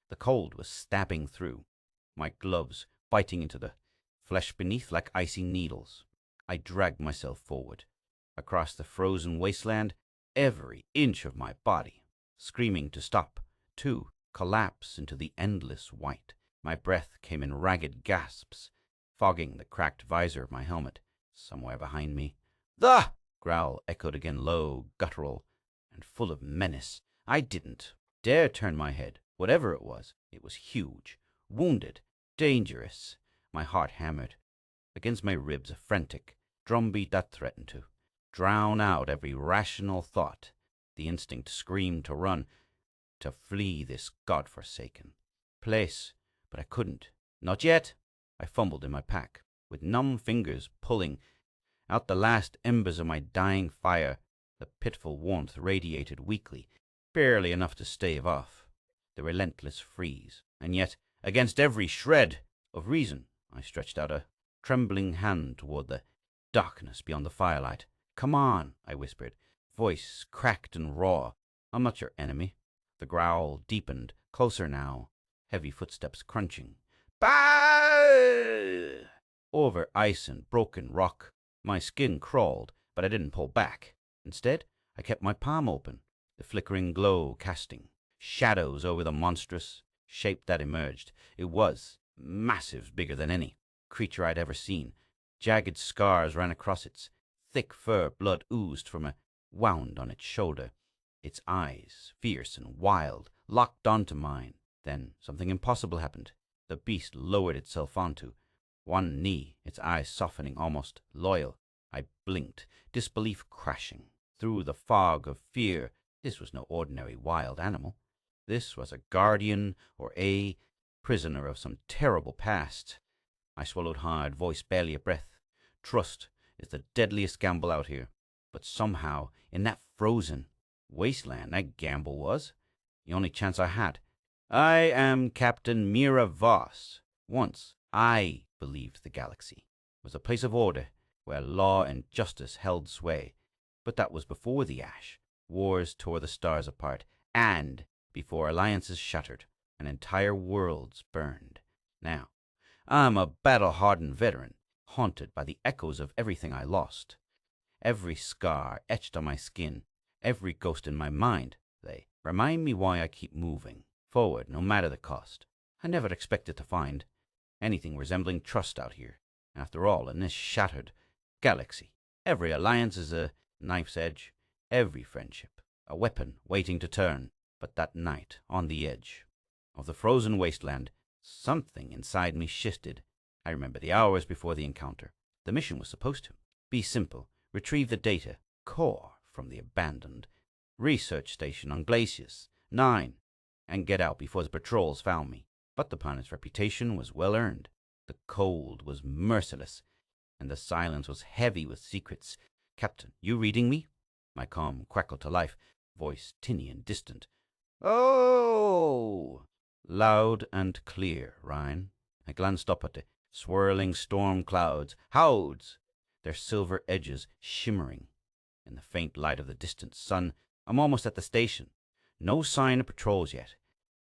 The cold was stabbing through, my gloves biting into the flesh beneath like icy needles. I dragged myself forward, across the frozen wasteland, every inch of my body, screaming to stop, to collapse into the endless white. My breath came in ragged gasps, fogging the cracked visor of my helmet. Somewhere behind me, "The!" growl echoed again, low, guttural, and full of menace. I didn't dare turn my head. Whatever it was huge, wounded, dangerous. My heart hammered against my ribs, a frantic drumbeat that threatened to drown out every rational thought. The instinct screamed to run, to flee this God-forsaken place, but I couldn't. Not yet. I fumbled in my pack, with numb fingers pulling out the last embers of my dying fire. The pitiful warmth radiated weakly, barely enough to stave off the relentless freeze. And yet, against every shred of reason, I stretched out a trembling hand toward the darkness beyond the firelight. "Come on," I whispered, voice cracked and raw. "I'm not your enemy." The growl deepened, closer now, heavy footsteps crunching. Bah! Over ice and broken rock, my skin crawled, but I didn't pull back. Instead, I kept my palm open, the flickering glow casting shadows over the monstrous shape that emerged. It was massive, bigger than any creature I'd ever seen. Jagged scars ran across its thick fur, blood oozed from a wound on its shoulder. Its eyes, fierce and wild, locked onto mine. Then something impossible happened. The beast lowered itself onto one knee, its eyes softening, almost loyal. I blinked, disbelief crashing through the fog of fear. This was no ordinary wild animal. This was a guardian or a prisoner of some terrible past. I swallowed hard, voice barely a breath. Trust is the deadliest gamble out here. But somehow, in that frozen wasteland, that gamble was the only chance I had. I am Captain Mira Voss. Once I believed the galaxy was a place of order, where law and justice held sway. But that was before the ash. Wars tore the stars apart, and before alliances shattered and entire worlds burned. Now, I'm a battle-hardened veteran, haunted by the echoes of everything I lost. Every scar etched on my skin, every ghost in my mind, they remind me why I keep moving forward, no matter the cost. I never expected to find anything resembling trust out here. After all, in this shattered galaxy, every alliance is a knife's edge, every friendship a weapon waiting to turn. But that night, on the edge of the frozen wasteland, something inside me shifted. I remember the hours before the encounter. The mission was supposed to be simple: retrieve the data core from the abandoned research station on Glacius 9 and get out before the patrols found me. But the planet's reputation was well earned. The cold was merciless, and the silence was heavy with secrets. "Captain, you reading me?" My calm crackled to life, voice tinny and distant. "Oh!" Loud and clear, Ryan. I glanced up at the swirling storm clouds, howds, their silver edges shimmering in the faint light of the distant sun. I'm almost at the station. No sign of patrols yet.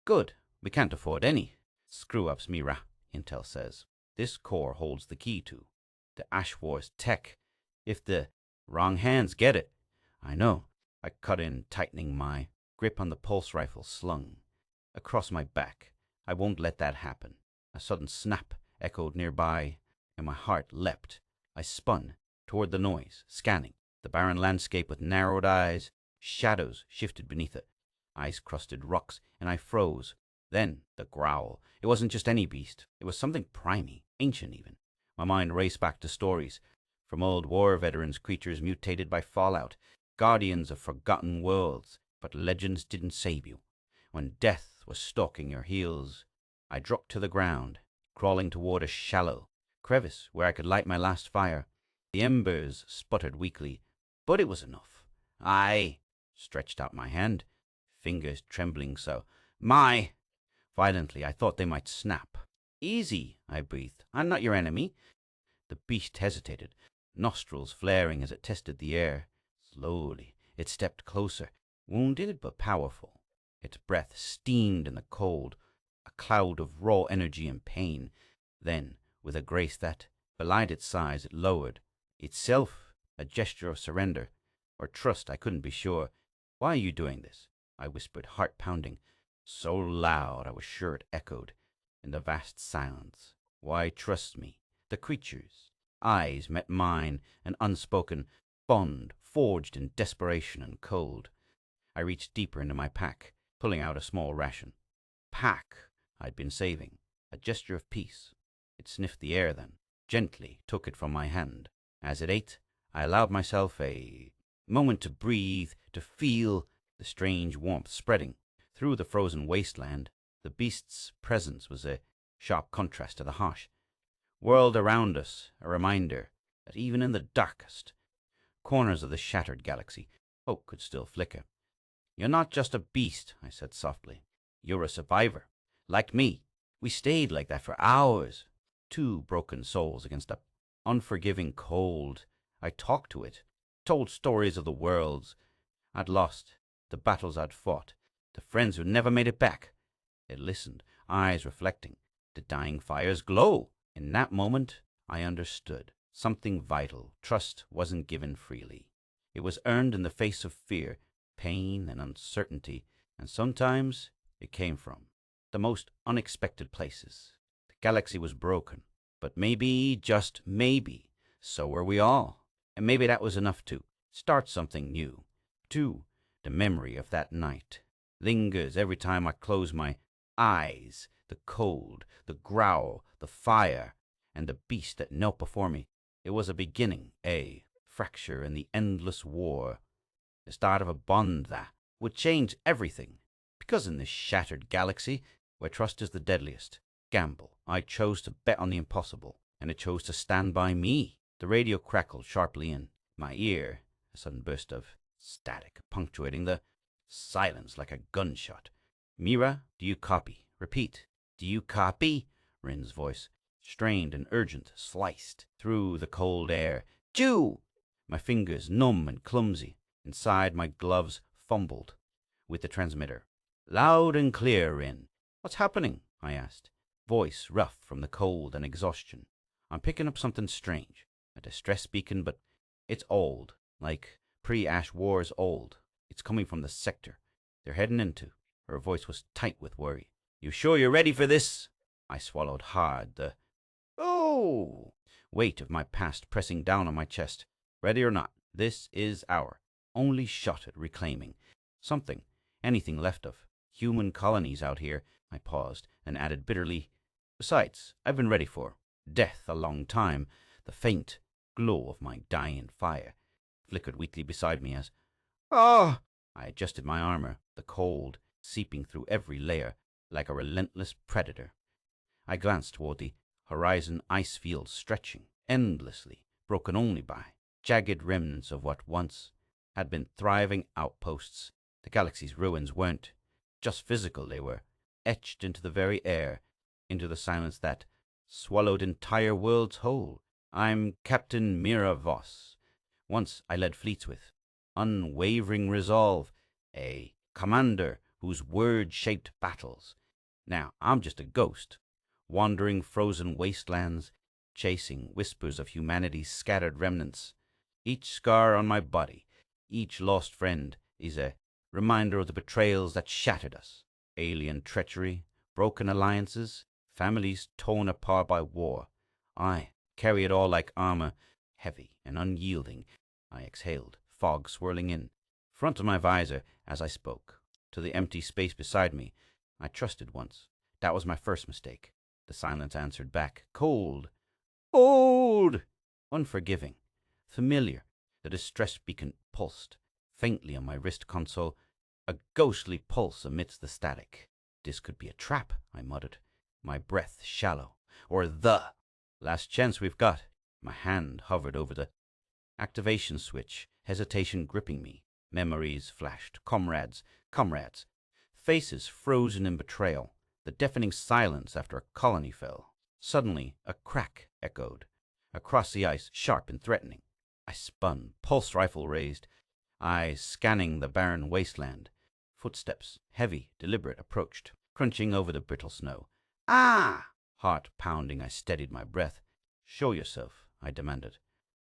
Good. We can't afford any screw-ups, Mira, Intel says. This core holds the key to the Ash Wars tech. If the wrong hands get it. I know. I cut in, tightening my grip on the pulse rifle slung across my back. I won't let that happen. A sudden snap echoed nearby, and my heart leapt. I spun toward the noise, scanning the barren landscape with narrowed eyes. Shadows shifted beneath it, ice-crusted rocks, and I froze. Then the growl. It wasn't just any beast. It was something primey, ancient even. My mind raced back to stories from old war veterans, creatures mutated by fallout, guardians of forgotten worlds. But legends didn't save you. When death was stalking your heels, I dropped to the ground, crawling toward a shallow crevice where I could light my last fire. The embers sputtered weakly, but it was enough. I stretched out my hand, fingers trembling so. Violently, I thought they might snap. "Easy," I breathed. "I'm not your enemy." The beast hesitated, nostrils flaring as it tested the air. Slowly, it stepped closer, wounded but powerful. Its breath steamed in the cold, cloud of raw energy and pain. Then, with a grace that belied its size, it lowered, itself a gesture of surrender, or trust, I couldn't be sure. "Why are you doing this?" I whispered, heart pounding, so loud I was sure it echoed in the vast silence. "Why trust me?" The creature's eyes met mine, an unspoken bond forged in desperation and cold. I reached deeper into my pack, pulling out a small ration. Pack I'd been saving, a gesture of peace. It sniffed the air then, gently took it from my hand. As it ate, I allowed myself a moment to breathe, to feel the strange warmth spreading through the frozen wasteland. The beast's presence was a sharp contrast to the harsh world around us, a reminder that even in the darkest corners of the shattered galaxy, hope could still flicker. "You're not just a beast," I said softly. "You're a survivor, like me. We stayed like that for hours, two broken souls against the unforgiving cold. I talked to it, told stories of the worlds I'd lost, the battles I'd fought, the friends who never made it back. It listened, eyes reflecting, the dying fire's glow. In that moment, I understood. Something vital, trust, wasn't given freely. It was earned in the face of fear, pain, and uncertainty, and sometimes it came from the most unexpected places. The galaxy was broken, but maybe, just maybe, so were we all. And maybe that was enough to start something new. Too, the memory of that night lingers every time I close my eyes. The cold, the growl, the fire, and the beast that knelt before me. It was a beginning, a fracture in the endless war. The start of a bond that would change everything. Because in this shattered galaxy, where trust is the deadliest gamble, I chose to bet on the impossible, and it chose to stand by me. The radio crackled sharply in my ear, a sudden burst of static punctuating the silence like a gunshot. "Mira, do you copy? Repeat. Do you copy?" Rin's voice, strained and urgent, sliced through the cold air. "Jew!" My fingers, numb and clumsy, inside my gloves, fumbled with the transmitter. "Loud and clear, Rin." "What's happening?" I asked, voice rough from the cold and exhaustion. "I'm picking up something strange. A distress beacon, but it's old, like pre-Ash Wars old. It's coming from the sector they're heading into." Her voice was tight with worry. "You sure you're ready for this?" I swallowed hard, the weight of my past pressing down on my chest. "Ready or not, this is our only shot at reclaiming something, anything left of human colonies out here." I paused and added bitterly, "Besides, I've been ready for death a long time." The faint glow of my dying fire flickered weakly beside me as, "Ah!" I adjusted my armor, the cold seeping through every layer like a relentless predator. I glanced toward the horizon, ice fields stretching endlessly, broken only by jagged remnants of what once had been thriving outposts. The galaxy's ruins weren't just physical, they were etched into the very air, into the silence that swallowed entire worlds whole. "I'm Captain Mira Voss. Once I led fleets with unwavering resolve, a commander whose word shaped battles. Now I'm just a ghost, wandering frozen wastelands, chasing whispers of humanity's scattered remnants. Each scar on my body, each lost friend, is a reminder of the betrayals that shattered us. Alien treachery, broken alliances, families torn apart by war. I carry it all like armor, heavy and unyielding." I exhaled, fog swirling in front of my visor as I spoke. To the empty space beside me, I trusted once. That was my first mistake. The silence answered back, cold, old, unforgiving, familiar. The distress beacon pulsed faintly on my wrist console, a ghostly pulse amidst the static. "This could be a trap," I muttered, my breath shallow. "Or the last chance we've got." My hand hovered over the activation switch, hesitation gripping me. Memories flashed. Comrades. Faces frozen in betrayal. The deafening silence after a colony fell. Suddenly, a crack echoed across the ice, sharp and threatening. I spun, pulse rifle raised, eyes scanning the barren wasteland. Footsteps, heavy, deliberate, approached, crunching over the brittle snow. Ah! Heart pounding, I steadied my breath. Show yourself, I demanded,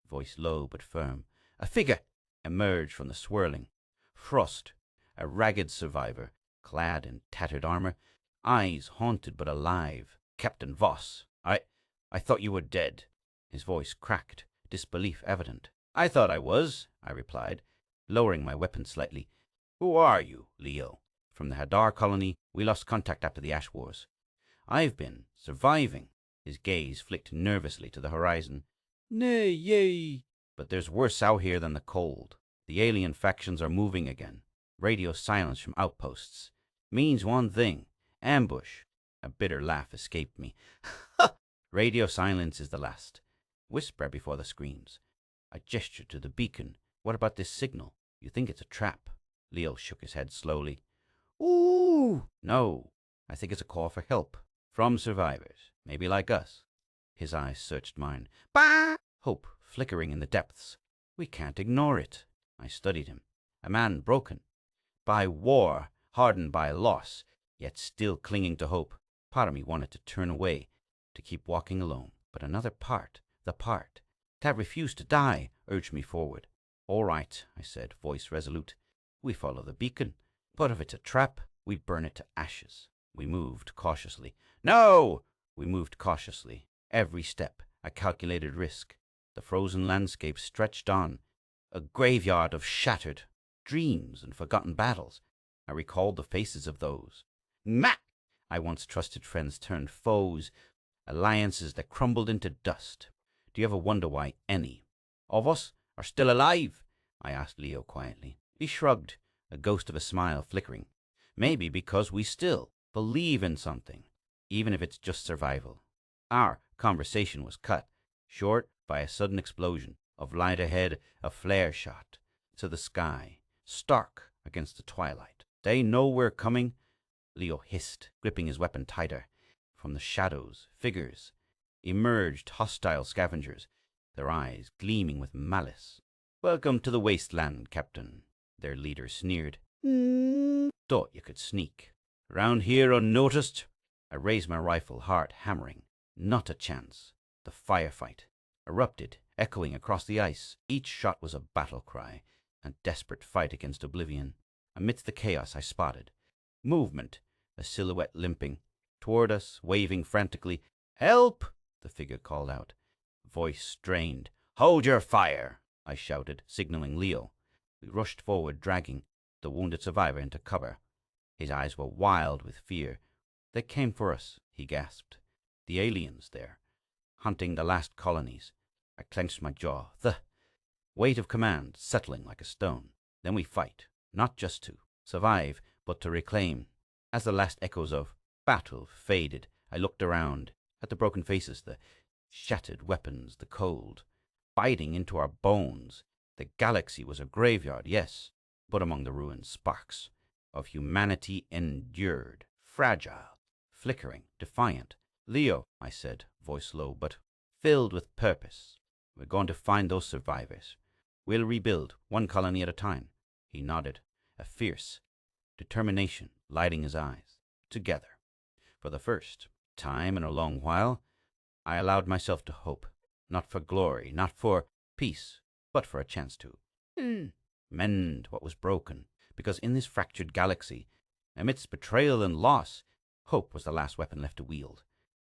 voice low but firm. A figure emerged from the swirling. Frost, a ragged survivor, clad in tattered armor, eyes haunted but alive. Captain Voss, I thought you were dead. His voice cracked, disbelief evident. I thought I was, I replied, lowering my weapon slightly. Who are you, Leo? From the Hadar colony, we lost contact after the Ash Wars. I've been surviving. His gaze flicked nervously to the horizon. Nay, yea. But there's worse out here than the cold. The alien factions are moving again. Radio silence from outposts. Means one thing. Ambush. A bitter laugh escaped me. Radio silence is the last. Whisper before the screams. I gestured to the beacon. What about this signal? You think it's a trap? Leo shook his head slowly. Ooh! No. I think it's a call for help. From survivors. Maybe like us. His eyes searched mine. Bah! Hope flickering in the depths. We can't ignore it. I studied him. A man broken. By war, hardened by loss, yet still clinging to hope. Part of me wanted to turn away, to keep walking alone. But another part, the part that refused to die, urged me forward. All right, I said, voice resolute. We follow the beacon. But if it's a trap, we burn it to ashes. We moved cautiously. No! We moved cautiously. Every step, a calculated risk. The frozen landscape stretched on, a graveyard of shattered dreams and forgotten battles. I recalled the faces of those. I once trusted friends turned foes, alliances that crumbled into dust. Do you ever wonder why any of us are still alive? I asked Leo quietly. He shrugged, a ghost of a smile flickering. Maybe because we still believe in something, even if it's just survival. Our conversation was cut short by a sudden explosion of light ahead, a flare shot to the sky, stark against the twilight. They know we're coming, Leo hissed, gripping his weapon tighter. From the shadows, figures emerged, hostile scavengers, their eyes gleaming with malice. Welcome to the wasteland, Captain, their leader sneered. Thought you could sneak round here unnoticed? I raised my rifle, heart hammering. Not a chance. The firefight erupted, echoing across the ice. Each shot was a battle cry, a desperate fight against oblivion. Amidst the chaos I spotted movement, a silhouette limping toward us, waving frantically. Help! The figure called out, voice strained. Hold your fire! I shouted, signaling Leo. We rushed forward, dragging the wounded survivor into cover. His eyes were wild with fear. They came for us, he gasped. The aliens there, hunting the last colonies. I clenched my jaw, the weight of command settling like a stone. Then we fight, not just to survive, but to reclaim. As the last echoes of battle faded, I looked around at the broken faces, the shattered weapons, the cold biting into our bones. The galaxy was a graveyard, yes, but among the ruins, sparks of humanity endured, fragile, flickering, defiant. Leo, I said, voice low, but filled with purpose. We're going to find those survivors. We'll rebuild, one colony at a time. He nodded, a fierce determination lighting his eyes. Together. For the first time in a long while, I allowed myself to hope. Not for glory, not for peace, but for a chance to mend what was broken. Because in this fractured galaxy, amidst betrayal and loss, hope was the last weapon left to wield.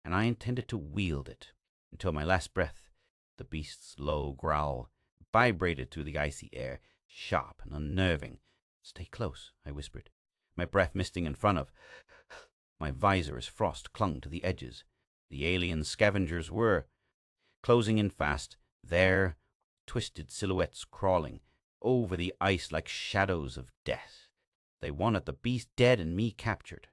And I intended to wield it until my last breath. The beast's low growl vibrated through the icy air, sharp and unnerving. Stay close, I whispered, my breath misting in front of. My visor as frost clung to the edges. The alien scavengers were closing in fast, their twisted silhouettes crawling over the ice like shadows of death. They wanted the beast dead and me captured.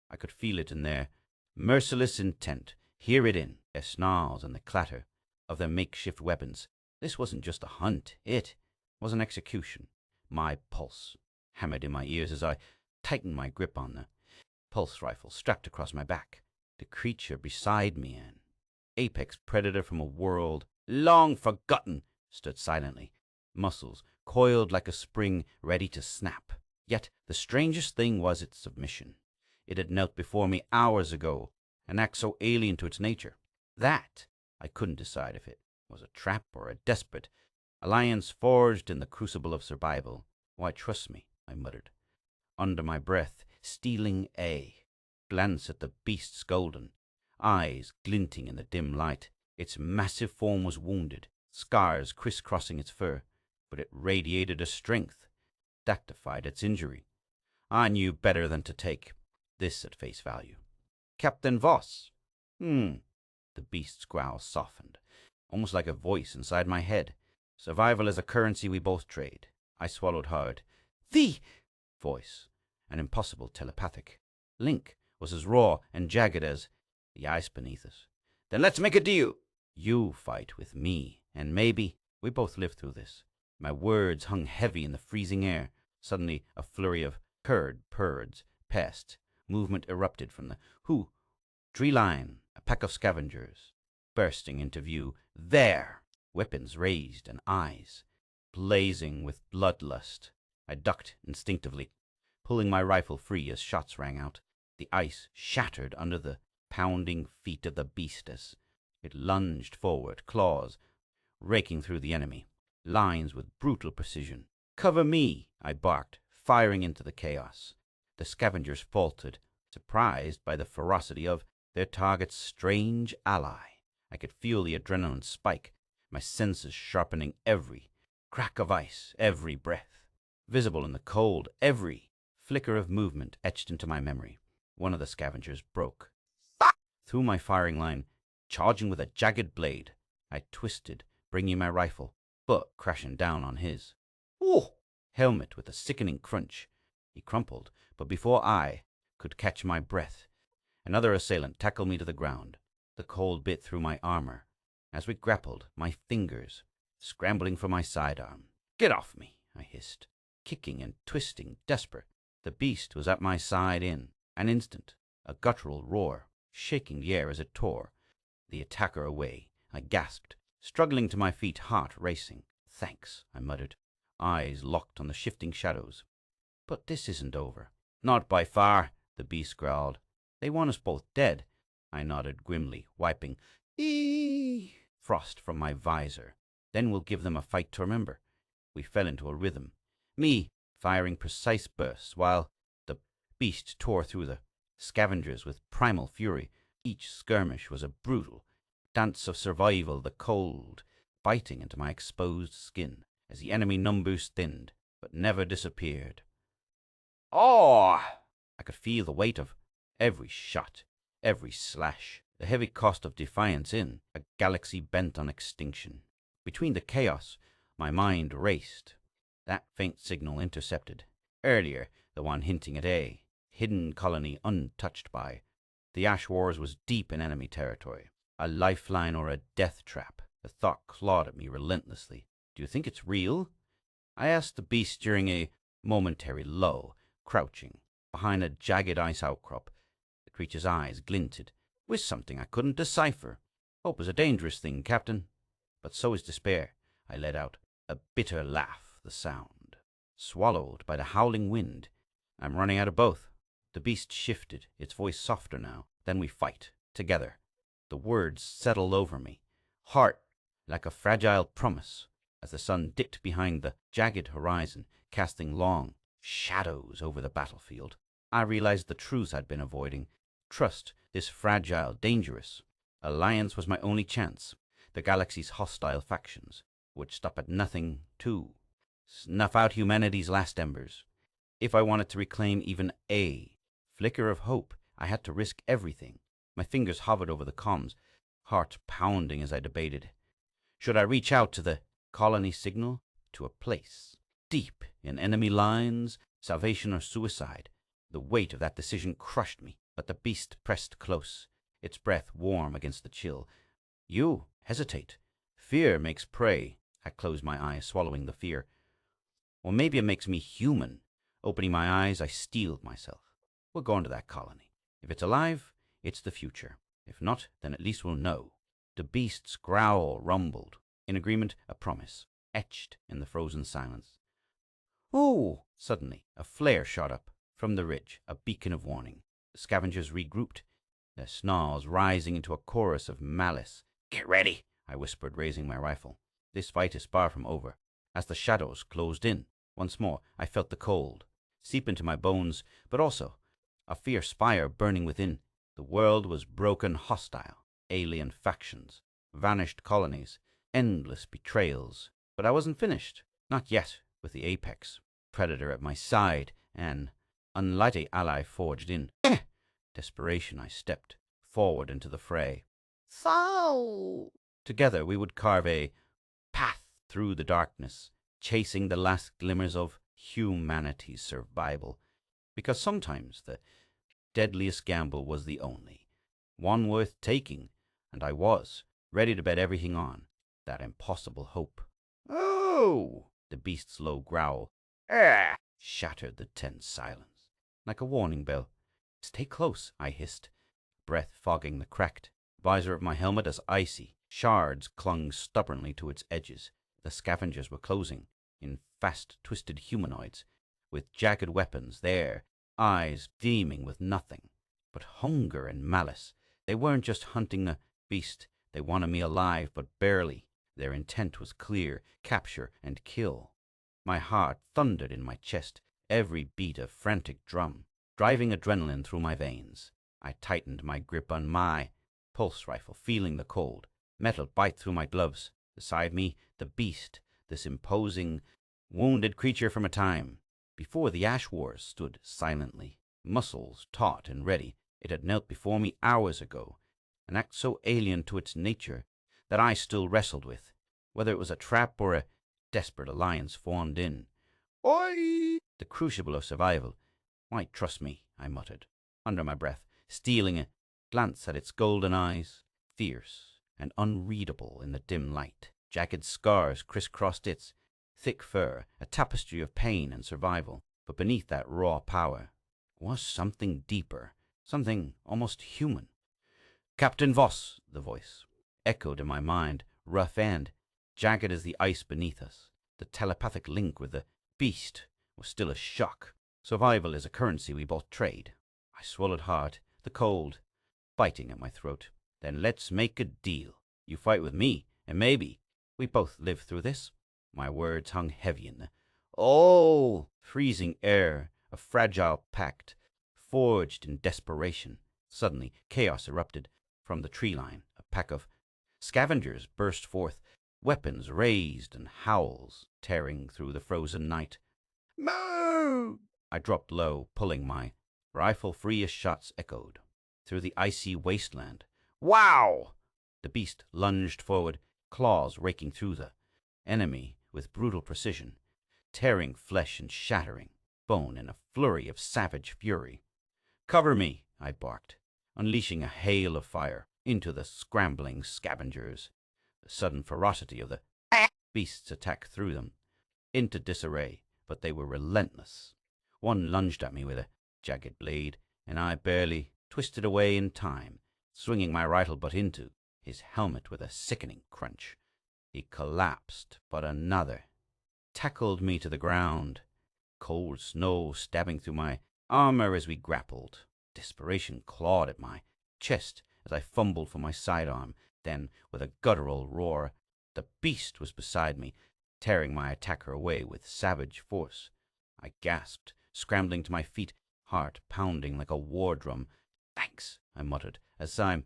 I could feel it in their merciless intent, hear it in their snarls and the clatter of their makeshift weapons. This wasn't just a hunt, it was an execution. My pulse hammered in my ears as I tightened my grip on the pulse rifle strapped across my back. The creature beside me, an apex predator from a world long forgotten, stood silently, muscles coiled like a spring ready to snap. Yet the strangest thing was its submission. It had knelt before me hours ago, an act so alien to its nature. That I couldn't decide if it was a trap or a desperate alliance forged in the crucible of survival. Why, trust me, I muttered, under my breath, stealing a glance at the beast's golden eyes glinting in the dim light. Its massive form was wounded, scars crisscrossing its fur, but it radiated a strength that defied its injury. I knew better than to take this at face value. Captain Voss. The beast's growl softened, almost like a voice inside my head. Survival is a currency we both trade. I swallowed hard. The voice, an impossible telepathic link, was as raw and jagged as the ice beneath us. Then let's make a deal. You fight with me, and maybe we both live through this. My words hung heavy in the freezing air. Suddenly, a flurry of purds, passed. Movement erupted from the tree line. A pack of scavengers bursting into view. There! Weapons raised and eyes blazing with bloodlust. I ducked instinctively, pulling my rifle free as shots rang out. The ice shattered under the pounding feet of the beast as it lunged forward, claws raking through the enemy, lines with brutal precision. Cover me, I barked, firing into the chaos. The scavengers faltered, surprised by the ferocity of their target's strange ally. I could feel the adrenaline spike, my senses sharpening every crack of ice, every breath. Visible in the cold, every flicker of movement etched into my memory. One of the scavengers broke through my firing line, charging with a jagged blade. I twisted, bringing my rifle, butt crashing down on his. Helmet with a sickening crunch. He crumpled, but before I could catch my breath, another assailant tackled me to the ground. The cold bit through my armor. As we grappled, my fingers scrambling for my sidearm. Get off me, I hissed, kicking and twisting, desperate. The beast was at my side in an instant, a guttural roar, shaking the air as it tore the attacker away. I gasped, struggling to my feet, heart racing. Thanks, I muttered, eyes locked on the shifting shadows. But this isn't over. Not by far, the beast growled. They want us both dead. I nodded grimly, wiping frost from my visor. Then we'll give them a fight to remember. We fell into a rhythm, me firing precise bursts while the beast tore through the scavengers with primal fury. Each skirmish was a brutal dance of survival, the cold biting into my exposed skin as the enemy numbers thinned, but never disappeared. I could feel the weight of every shot, every slash, the heavy cost of defiance in a galaxy bent on extinction. Between the chaos, my mind raced. That faint signal intercepted. Earlier, the one hinting at a hidden colony untouched by. The Ash Wars was deep in enemy territory. A lifeline or a death trap. The thought clawed at me relentlessly. Do you think it's real? I asked the beast during a momentary lull, crouching behind a jagged ice outcrop. The creature's eyes glinted with something I couldn't decipher. Hope is a dangerous thing, Captain. But so is despair. I let out a bitter laugh, the sound swallowed by the howling wind. I'm running out of both. The beast shifted, its voice softer now. Then we fight, together. The words settled over me, heart like a fragile promise, as the sun dipped behind the jagged horizon, casting long shadows over the battlefield. I realized the truth I'd been avoiding. Trust, this fragile, dangerous alliance was my only chance. The galaxy's hostile factions would stop at nothing to snuff out humanity's last embers. If I wanted to reclaim even a flicker of hope, I had to risk everything. My fingers hovered over the comms, heart pounding as I debated. Should I reach out to the colony signal, to a place deep in enemy lines, salvation or suicide? The weight of that decision crushed me, but the beast pressed close, its breath warm against the chill. You hesitate. Fear makes prey. I closed my eyes, swallowing the fear. Or maybe it makes me human. Opening my eyes, I steeled myself. We're going to that colony. If it's alive, it's the future. If not, then at least we'll know. The beast's growl rumbled. In agreement, a promise, etched in the frozen silence. Suddenly, a flare shot up from the ridge, a beacon of warning. The scavengers regrouped, their snarls rising into a chorus of malice. "Get ready," I whispered, raising my rifle. "This fight is far from over." As the shadows closed in, once more I felt the cold seep into my bones, but also a fierce fire burning within. The world was broken, hostile, alien factions, vanished colonies, endless betrayals. But I wasn't finished. Not yet, with the apex predator at my side, an unlikely ally forged in. Desperation, I stepped forward into the fray. So together we would carve a path through the darkness, chasing the last glimmers of humanity's survival. Because sometimes the deadliest gamble was the only one worth taking, and I was ready to bet everything on that impossible hope. "Oh!" The beast's low growl shattered the tense silence like a warning bell. "Stay close," I hissed, breath fogging the cracked visor of my helmet as icy shards clung stubbornly to its edges. The scavengers were closing in fast twisted humanoids with jagged weapons, their eyes gleaming with nothing but hunger and malice. They weren't just hunting a beast, they wanted me alive, but barely. Their intent was clear: capture and kill. My heart thundered in my chest, every beat a frantic drum, driving adrenaline through my veins. I tightened my grip on my pulse rifle, feeling the cold metal bite through my gloves. Beside me, the beast, this imposing, wounded creature from a time before the Ash Wars, stood silently, muscles taut and ready. It had knelt before me hours ago, an act so alien to its nature that I still wrestled with whether it was a trap or a desperate alliance formed in Oi! The crucible of survival. "Why, trust me," I muttered under my breath, stealing a glance at its golden eyes, fierce and unreadable in the dim light. Jagged scars crisscrossed its thick fur, a tapestry of pain and survival. But beneath that raw power was something deeper, something almost human. "Captain Voss," the voice echoed in my mind, rough and jagged as the ice beneath us. The telepathic link with the beast was still a shock. Survival is a currency we both trade. I swallowed hard, the cold biting at my throat. "Then let's make a deal. You fight with me, and maybe we both live through this." My words hung heavy in the freezing air, a fragile pact forged in desperation. Suddenly, chaos erupted from the tree line. A pack of scavengers burst forth, weapons raised and howls tearing through the frozen night. "Moo!" I dropped low, pulling my rifle free as shots echoed through the icy wasteland. "Wow!" The beast lunged forward, claws raking through the enemy with brutal precision, tearing flesh and shattering bone in a flurry of savage fury. "Cover me!" I barked, unleashing a hail of fire into the scrambling scavengers. The sudden ferocity of the beast's attack threw them into disarray, but they were relentless. One lunged at me with a jagged blade, and I barely twisted away in time, swinging my rifle butt into his helmet with a sickening crunch. He collapsed, but another tackled me to the ground, cold snow stabbing through my armor as we grappled. Desperation clawed at my chest as I fumbled for my sidearm. Then, with a guttural roar, the beast was beside me, tearing my attacker away with savage force. I gasped, scrambling to my feet, heart pounding like a war drum. "Thanks," I muttered, as my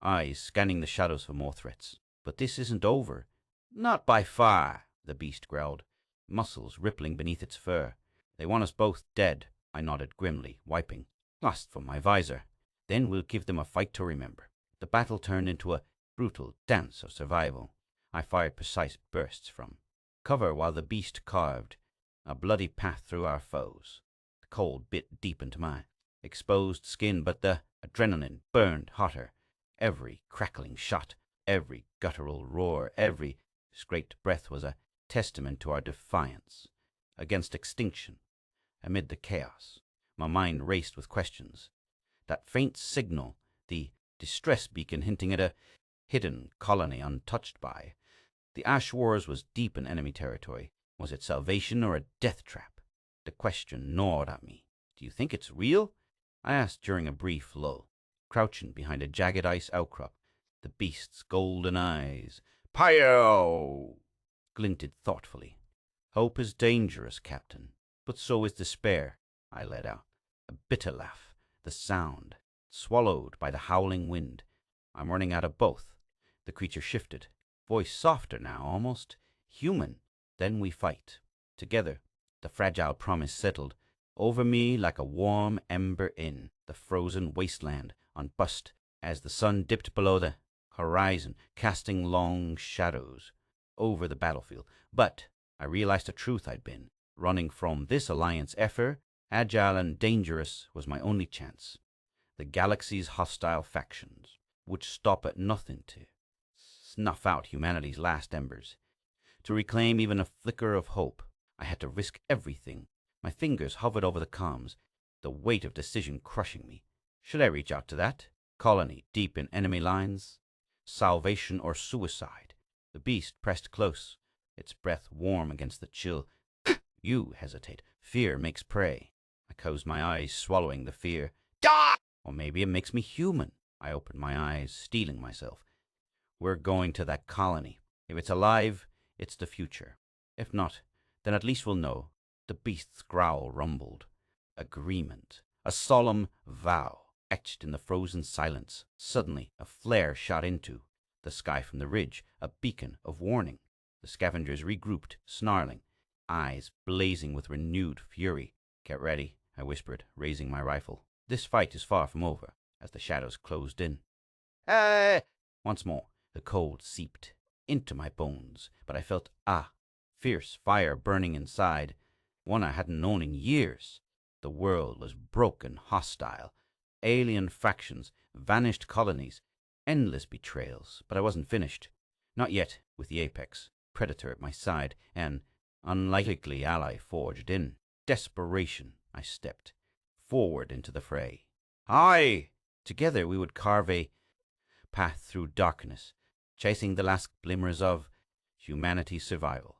eyes scanning the shadows for more threats. "But this isn't over." "Not by far," the beast growled, muscles rippling beneath its fur. "They want us both dead," I nodded grimly, wiping lust from my visor. "Then we'll give them a fight to remember." The battle turned into a brutal dance of survival. I fired precise bursts from cover while the beast carved a bloody path through our foes. The cold bit deep into my exposed skin, but the adrenaline burned hotter. Every crackling shot, every guttural roar, every scraped breath was a testament to our defiance against extinction. Amid the chaos, my mind raced with questions. That faint signal, the distress beacon hinting at a hidden colony untouched by the Ash Wars, was deep in enemy territory. Was it salvation or a death trap? The question gnawed at me. "Do you think it's real?" I asked during a brief lull. crouching behind a jagged ice outcrop. The beast's golden eyes, Pyro! Glinted thoughtfully. Hope is dangerous, Captain, but so is despair, I let out. A bitter laugh, the sound, swallowed by the howling wind. I'm running out of both. The creature shifted, voice softer now, almost human. Then we fight. Together, the fragile promise settled over me like a warm ember in the frozen wasteland on bust as the sun dipped below the horizon, casting long shadows over the battlefield. But I realized the truth I'd been running from this alliance effort, agile and dangerous, was my only chance. The galaxy's hostile factions would stop at nothing to snuff out humanity's last embers. To reclaim even a flicker of hope, I had to risk everything. My fingers hovered over the comms, the weight of decision crushing me. Should I reach out to that colony deep in enemy lines? Salvation or suicide? The beast pressed close, its breath warm against the chill. You hesitate. Fear makes prey. I closed my eyes, swallowing the fear. Die! Or maybe it makes me human. I opened my eyes, steeling myself. We're going to that colony. If it's alive, it's the future. If not, then at least we'll know. The beast's growl rumbled. Agreement. A solemn vow, etched in the frozen silence. Suddenly, a flare shot into the sky from the ridge, a beacon of warning. The scavengers regrouped, snarling, eyes blazing with renewed fury. Get ready, I whispered, raising my rifle. This fight is far from over, as the shadows closed in. Once more, the cold seeped into my bones, but I felt, fierce fire burning inside, one I hadn't known in years. The world was broken, hostile. Alien factions, vanished colonies, endless betrayals. But I wasn't finished. Not yet, with the apex predator at my side, an unlikely ally forged in. Desperation, I stepped forward into the fray. Aye! Together we would carve a path through darkness, chasing the last glimmers of humanity's survival.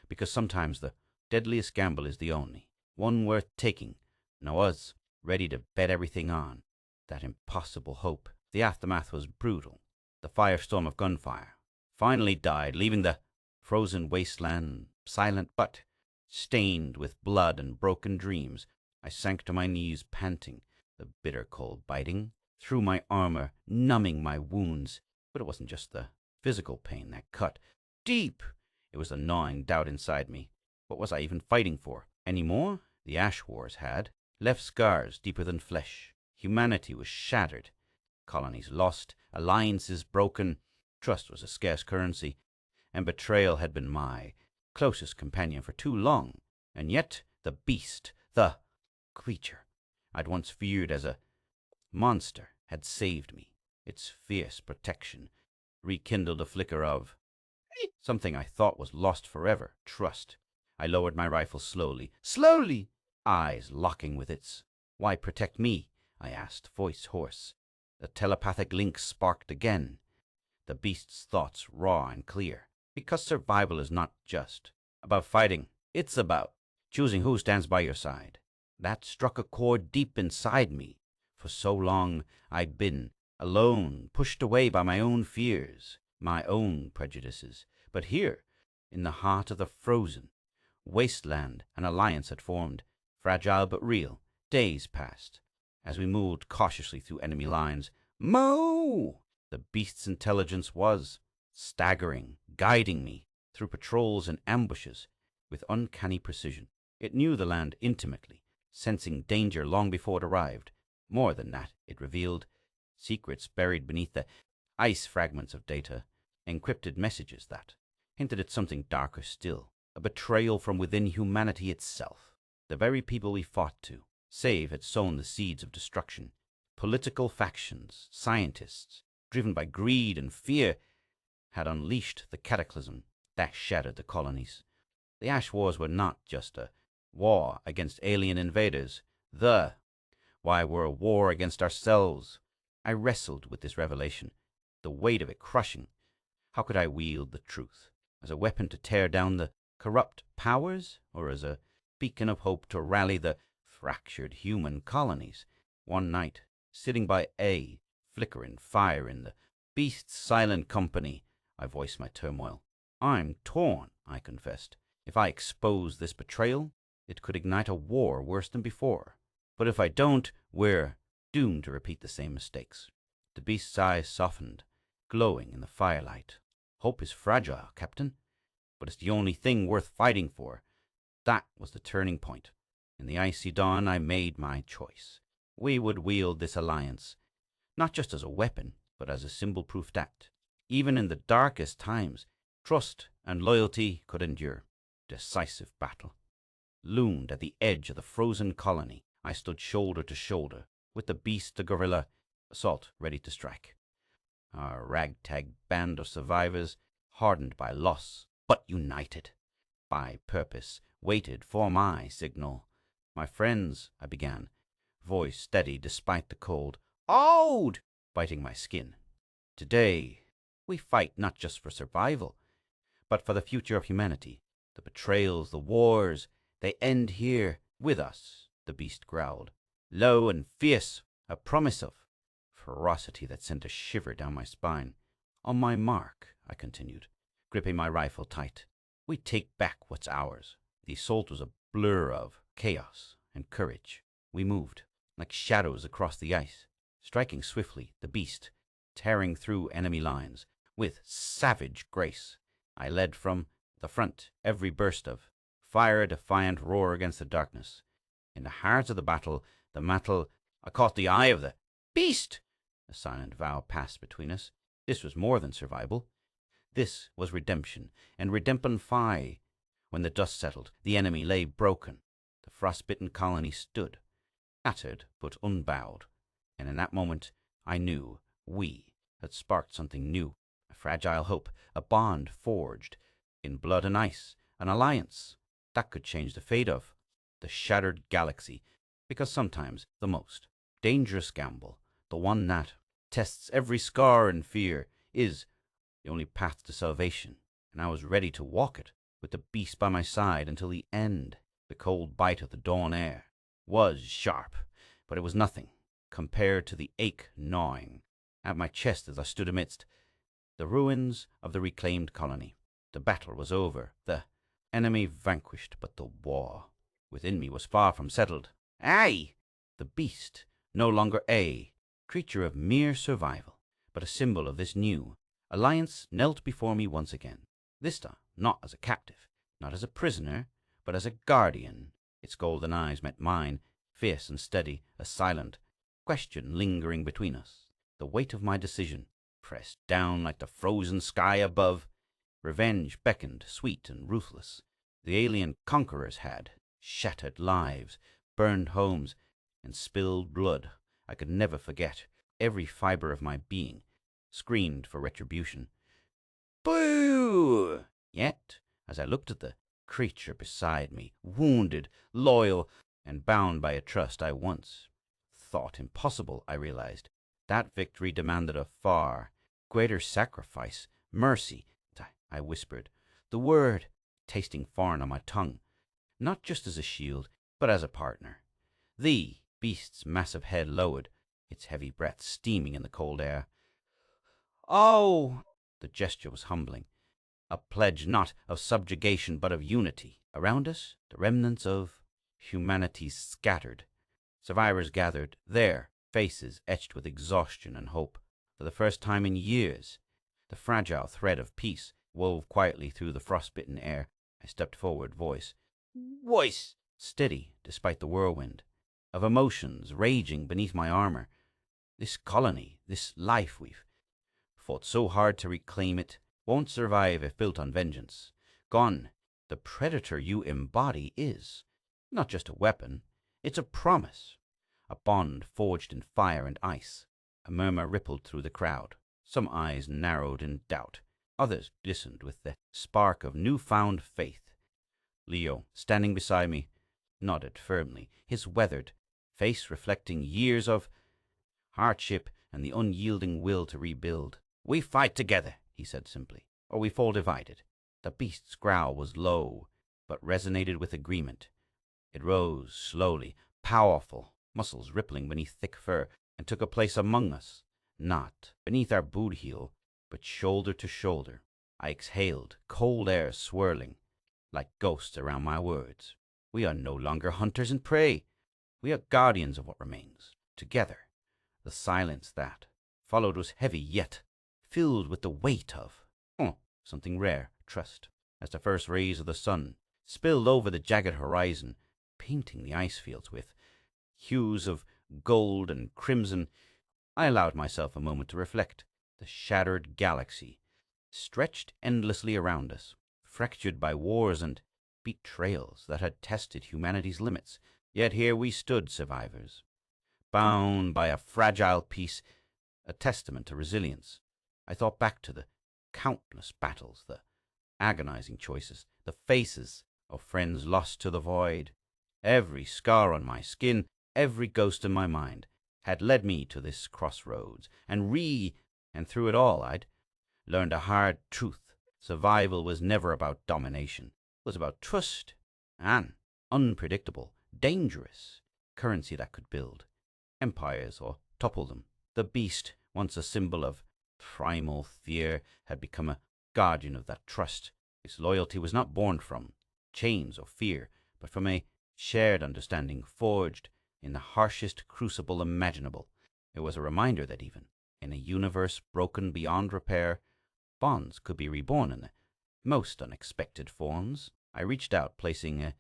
Because sometimes the deadliest gamble is the only one worth taking. And I was ready to bet everything on that impossible hope. The aftermath was brutal. The firestorm of gunfire finally died, leaving the frozen wasteland silent but stained with blood and broken dreams. I sank to my knees, panting, the bitter cold biting through my armor, numbing my wounds. But it wasn't just the physical pain that cut deep. It was the gnawing doubt inside me. What was I even fighting for? Any more? The Ash Wars had left scars deeper than flesh. Humanity was shattered. Colonies lost. Alliances broken. Trust was a scarce currency. And betrayal had been my closest companion for too long. And yet the beast, the creature I'd once feared as a monster, had saved me. Its fierce protection rekindled a flicker of something I thought was lost forever, trust. I lowered my rifle slowly, eyes locking with its. Why protect me? I asked, voice hoarse. The telepathic link sparked again, the beast's thoughts raw and clear. Because survival is not just about fighting. It's about choosing who stands by your side. That struck a chord deep inside me. For so long I'd been alone, pushed away by my own fears, my own prejudices. But here, in the heart of the frozen wasteland, an alliance had formed, fragile but real. Days passed as we moved cautiously through enemy lines. Moo! The beast's intelligence was staggering, guiding me through patrols and ambushes with uncanny precision. It knew the land intimately, sensing danger long before it arrived. More than that, it revealed secrets buried beneath the ice, fragments of data, encrypted messages that hinted at something darker still, a betrayal from within humanity itself. The very people we fought to save had sown the seeds of destruction. Political factions, scientists, driven by greed and fear, had unleashed the cataclysm that shattered the colonies. The Ash Wars were not just a war against alien invaders. Were a war against ourselves. I wrestled with this revelation, the weight of it crushing. How could I wield the truth? As a weapon to tear down the corrupt powers, or as a beacon of hope to rally the fractured human colonies? One night, sitting by flickering fire in the beast's silent company. I voiced my turmoil. I'm torn, I confessed. If I expose this betrayal, it could ignite a war worse than before. But if I don't, we're doomed to repeat the same mistakes. The beast's eyes softened, glowing in the firelight. Hope is fragile, Captain, but it's the only thing worth fighting for. That was the turning point. In the icy dawn, I made my choice. We would wield this alliance, not just as a weapon, but as a symbol-proof act. Even in the darkest times, trust and loyalty could endure. Decisive battle loomed at the edge of the frozen colony. I stood shoulder to shoulder with the beast, the gorilla, assault ready to strike. Our ragtag band of survivors, hardened by loss, but united by purpose, waited for my signal. My friends, I began, voice steady despite the cold. Ode! Biting my skin. Today, we fight not just for survival, but for the future of humanity. The betrayals, the wars, they end here with us, the beast growled. Low and fierce, a promise of ferocity that sent a shiver down my spine. On my mark, I continued, gripping my rifle tight. We take back what's ours. The assault was a blur of chaos and courage. We moved, like shadows across the ice, striking swiftly, the beast, tearing through enemy lines, with savage grace. I led from the front, every burst of fire a defiant roar against the darkness. In the heart of the battle, I caught the eye of the beast. A silent vow passed between us. This was more than survival. This was redemption, and redemption fi. When the dust settled, the enemy lay broken. The frostbitten colony stood, battered but unbowed. And in that moment, I knew we had sparked something new, a fragile hope, a bond forged in blood and ice, an alliance that could change the fate of the shattered galaxy, because sometimes the most dangerous gamble, the one that tests every scar and fear, is the only path to salvation, and I was ready to walk it, with the beast by my side until the end. The cold bite of the dawn air was sharp, but it was nothing compared to the ache gnawing at my chest as I stood amidst the ruins of the reclaimed colony. The battle was over, the enemy vanquished, but the war within me was far from settled. Aye! The beast, no longer a creature of mere survival, but a symbol of this new alliance, knelt before me once again. This time, not as a captive, not as a prisoner, but as a guardian. Its golden eyes met mine, fierce and steady, a silent question lingering between us. The weight of my decision pressed down like the frozen sky above. Revenge beckoned, sweet and ruthless. The alien conquerors had shattered lives, burned homes, and spilled blood I could never forget. Every fiber of my being screamed for retribution. Boo! Yet, as I looked at the creature beside me, wounded, loyal, and bound by a trust I once thought impossible, I realized that victory demanded a far greater sacrifice, mercy. I whispered, the word tasting foreign on my tongue, not just as a shield, but as a partner. The beast's massive head lowered, its heavy breath steaming in the cold air. Oh! The gesture was humbling, a pledge not of subjugation but of unity. Around us, the remnants of humanity scattered. Survivors gathered, their faces etched with exhaustion and hope. For the first time in years, the fragile thread of peace wove quietly through the frostbitten air. I stepped forward, voice steady despite the whirlwind of emotions raging beneath my armor. This colony, this life we've fought so hard to reclaim, it won't survive if built on vengeance. Gone, the predator you embody is not just a weapon, it's a promise, a bond forged in fire and ice. A murmur rippled through the crowd. Some eyes narrowed in doubt. Others glistened with the spark of newfound faith. Leo, standing beside me, nodded firmly, his weathered face reflecting years of hardship and the unyielding will to rebuild. We fight together, he said simply, or we fall divided. The beast's growl was low, but resonated with agreement. It rose slowly, powerful, muscles rippling beneath thick fur, and took a place among us. not beneath our boot heel, but shoulder to shoulder. I exhaled, cold air swirling like ghosts around my words. We are no longer hunters and prey. We are guardians of what remains, together. The silence that followed was heavy, yet filled with the weight of something rare, trust, as the first rays of the sun spilled over the jagged horizon, painting the ice fields with hues of gold and crimson. I allowed myself a moment to reflect. The shattered galaxy stretched endlessly around us, fractured by wars and betrayals that had tested humanity's limits. Yet here we stood, survivors, bound by a fragile peace, a testament to resilience. I thought back to the countless battles, the agonizing choices, the faces of friends lost to the void. Every scar on my skin, every ghost in my mind had led me to this crossroads, and through it all I'd learned a hard truth. Survival was never about domination. It was about trust, and unpredictable, dangerous currency that could build empires or topple them. The beast, once a symbol of primal fear, had become a guardian of that trust. Its loyalty was not born from chains or fear, but from a shared understanding forged in the harshest crucible imaginable. It was a reminder that even in a universe broken beyond repair, bonds could be reborn in the most unexpected forms. I reached out, placing a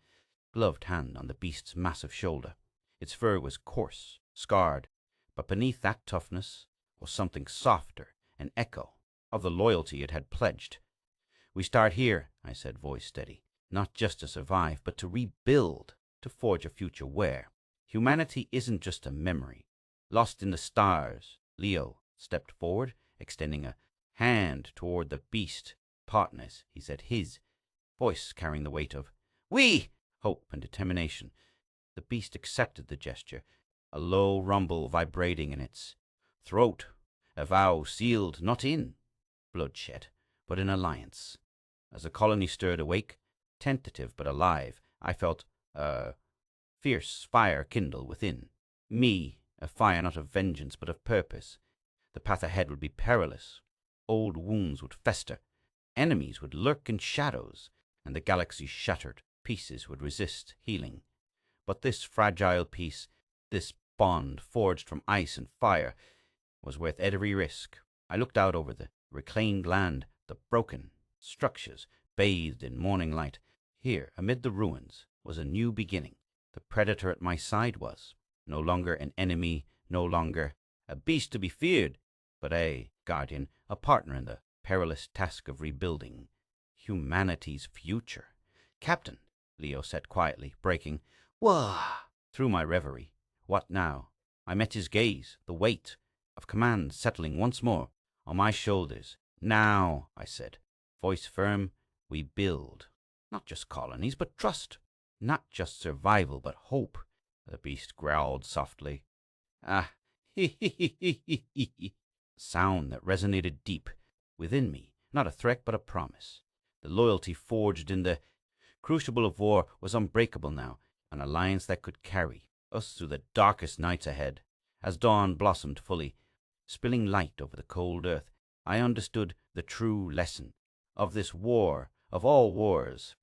gloved hand on the beast's massive shoulder. Its fur was coarse, scarred, but beneath that toughness was something softer, an echo of the loyalty it had pledged. "We start here," I said, voice steady, "not just to survive, but to rebuild, to forge a future where humanity isn't just a memory, lost in the stars." Leo stepped forward, extending a hand toward the beast. "Partners," he said, his voice carrying the weight of hope and determination. The beast accepted the gesture, a low rumble vibrating in its throat, a vow sealed not in bloodshed, but in alliance. As the colony stirred awake, tentative but alive, I felt a fierce fire kindle within me, a fire not of vengeance but of purpose. The path ahead would be perilous. Old wounds would fester, enemies would lurk in shadows, and the galaxy's shattered pieces would resist healing. But this fragile piece, this bond forged from ice and fire, was worth every risk. I looked out over the reclaimed land, the broken structures bathed in morning light. Here, amid the ruins, was a new beginning. The predator at my side was no longer an enemy, no longer a beast to be feared, but a guardian, a partner in the perilous task of rebuilding humanity's future. "Captain," Leo said quietly, breaking through my reverie. "What now?" I met his gaze, the weight of command settling once more on my shoulders. "Now," I said, voice firm, "we build. Not just colonies, but trust. Not just survival, but hope." The beast growled softly. Sound that resonated deep within me. Not a threat, but a promise. The loyalty forged in the crucible of war was unbreakable now, an alliance that could carry us through the darkest nights ahead. As dawn blossomed fully, spilling light over the cold earth, I understood the true lesson of this war, of all wars,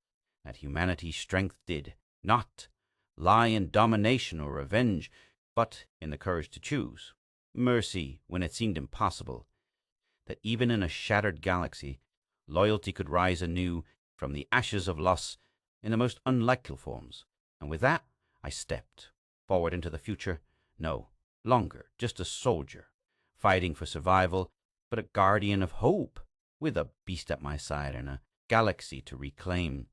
that humanity's strength did not lie in domination or revenge, but in the courage to choose mercy when it seemed impossible, that even in a shattered galaxy, loyalty could rise anew from the ashes of loss in the most unlikely forms. And with that, I stepped forward into the future, no longer just a soldier fighting for survival, but a guardian of hope, with a beast at my side and a galaxy to reclaim.